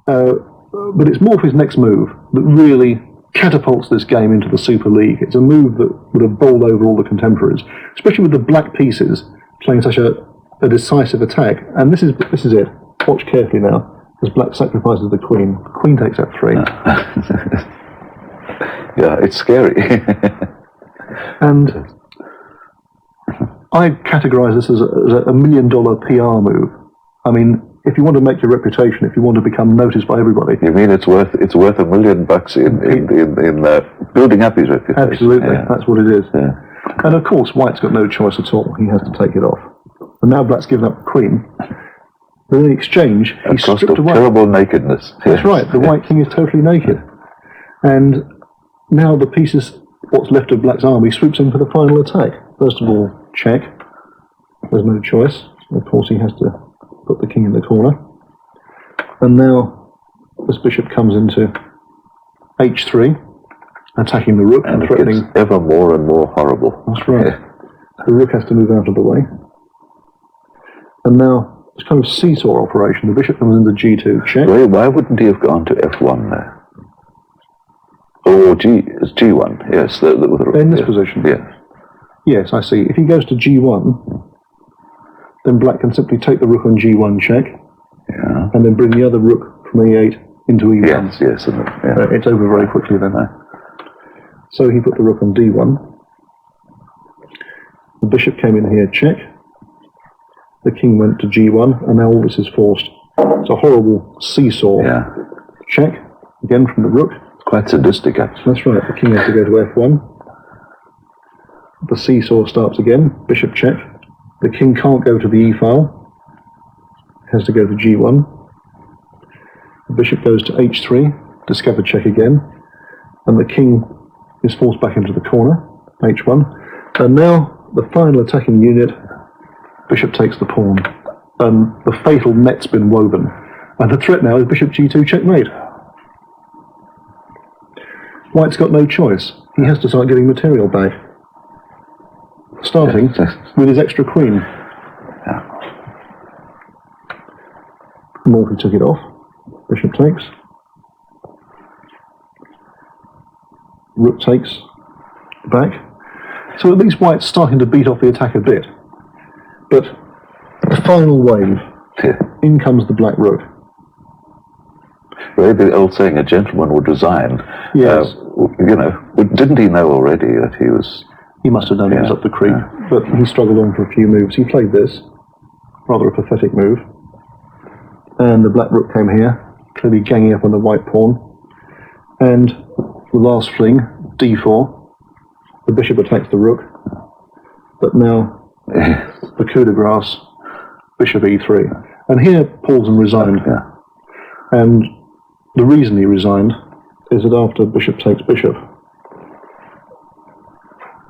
But it's Morphy's next move that really catapults this game into the Super League. It's a move that would have bowled over all the contemporaries, especially with the black pieces playing such a decisive attack. And this is it. Watch carefully now, as black sacrifices the queen. Queen takes F3. Yeah, it's scary. And I categorise this as a $1 million PR move. I mean, if you want to make your reputation, if you want to become noticed by everybody. You mean it's worth $1 million in building up his reputation? Absolutely, that's what it is. Yeah. And of course, White's got no choice at all. He has to take it off. And now Black's given up the queen. But in exchange, he's stripped away. Terrible nakedness. That's right. The White king is totally naked, and now the pieces, what's left of Black's army, swoops in for the final attack. First of all, check. There's no choice. Of course, he has to put the king in the corner. And now this bishop comes into H3, attacking the rook and threatening. It's ever more and more horrible. That's right. Yeah. The rook has to move out of the way. And now it's kind of seesaw operation. The bishop comes into G2, check. Why wouldn't he have gone to F1 there? Or G1, yes. In this position? Yes. Yes, I see. If he goes to G1, then Black can simply take the rook on G1 check, and then bring the other rook from E8 into E1. Yes. It's over very quickly then. So he put the rook on D1. The bishop came in here, check. The king went to G1, and now all this is forced. It's a horrible seesaw. Check, again from the rook. It's quite sadistic, actually. That's right, the king has to go to F1. The seesaw starts again, bishop check. The king can't go to the E file. It has to go to G1. The bishop goes to H3, discover check again. And the king is forced back into the corner, H1. And now the final attacking unit, bishop takes the pawn. And the fatal net's been woven. And the threat now is bishop G2 checkmate. White's got no choice. He has to start getting material back. Starting with his extra queen. Morphy took it off. Bishop takes. Rook takes back. So at least White's starting to beat off the attack a bit. But the final wave, in comes the black rook. Well, the old saying, a gentleman would resign. Yes. Didn't he know already that he was... He must have known he was up the creek, but he struggled on for a few moves. He played this, rather a pathetic move. And the black rook came here, clearly ganging up on the white pawn. And the last fling, D4. The bishop attacks the rook. But now, the coup de grace, bishop E3. And here Paulsen resigned. And the reason he resigned is that after bishop takes bishop,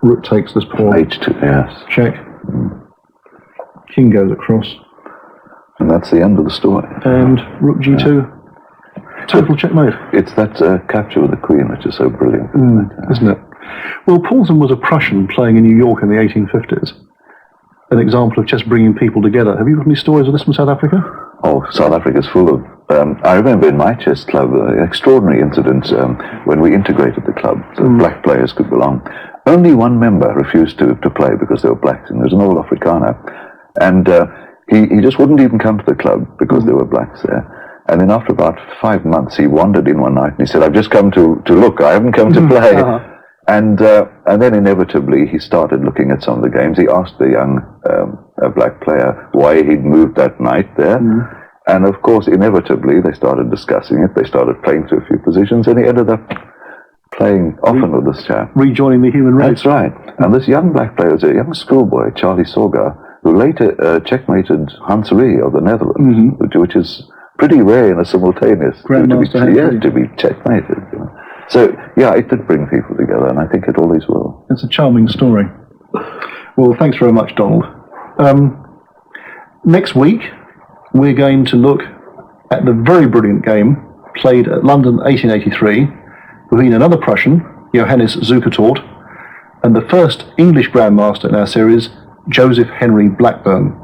rook takes this pawn. H2, yes. Check. King goes across. And that's the end of the story. And rook G2. Total checkmate. It's that capture with the queen which is so brilliant. Isn't it? Well, Paulsen was a Prussian playing in New York in the 1850s. An example of chess bringing people together. Have you got any stories of this from South Africa? Oh, South Africa's full of... I remember in my chess club an extraordinary incident when we integrated the club. So black players could belong. Only one member refused to play because they were blacks, and there was an old Afrikaner. And he just wouldn't even come to the club because there were blacks there. And then after about 5 months, he wandered in one night and he said, I've just come to look, I haven't come to play. And then inevitably he started looking at some of the games. He asked the young black player why he'd moved that night there. And of course, inevitably, they started discussing it. They started playing through a few positions, and he ended up playing often with this chap. Rejoining the human race. That's right. And this young black player was a young schoolboy, Charlie Sorga, who later checkmated Hans Ree of the Netherlands, which is pretty rare in a simultaneous Grandmaster to be checkmated. So, yeah, it did bring people together, and I think it always will. It's a charming story. Well, thanks very much, Donald. Next week, we're going to look at the very brilliant game played at London 1883 between another Prussian, Johannes Zukertort, and the first English Grandmaster in our series, Joseph Henry Blackburn.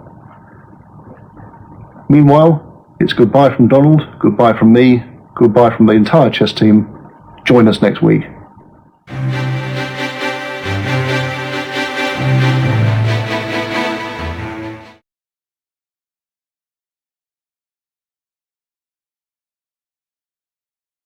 Meanwhile, It's goodbye from Donald, goodbye from me, goodbye from the entire chess team. Join us next week.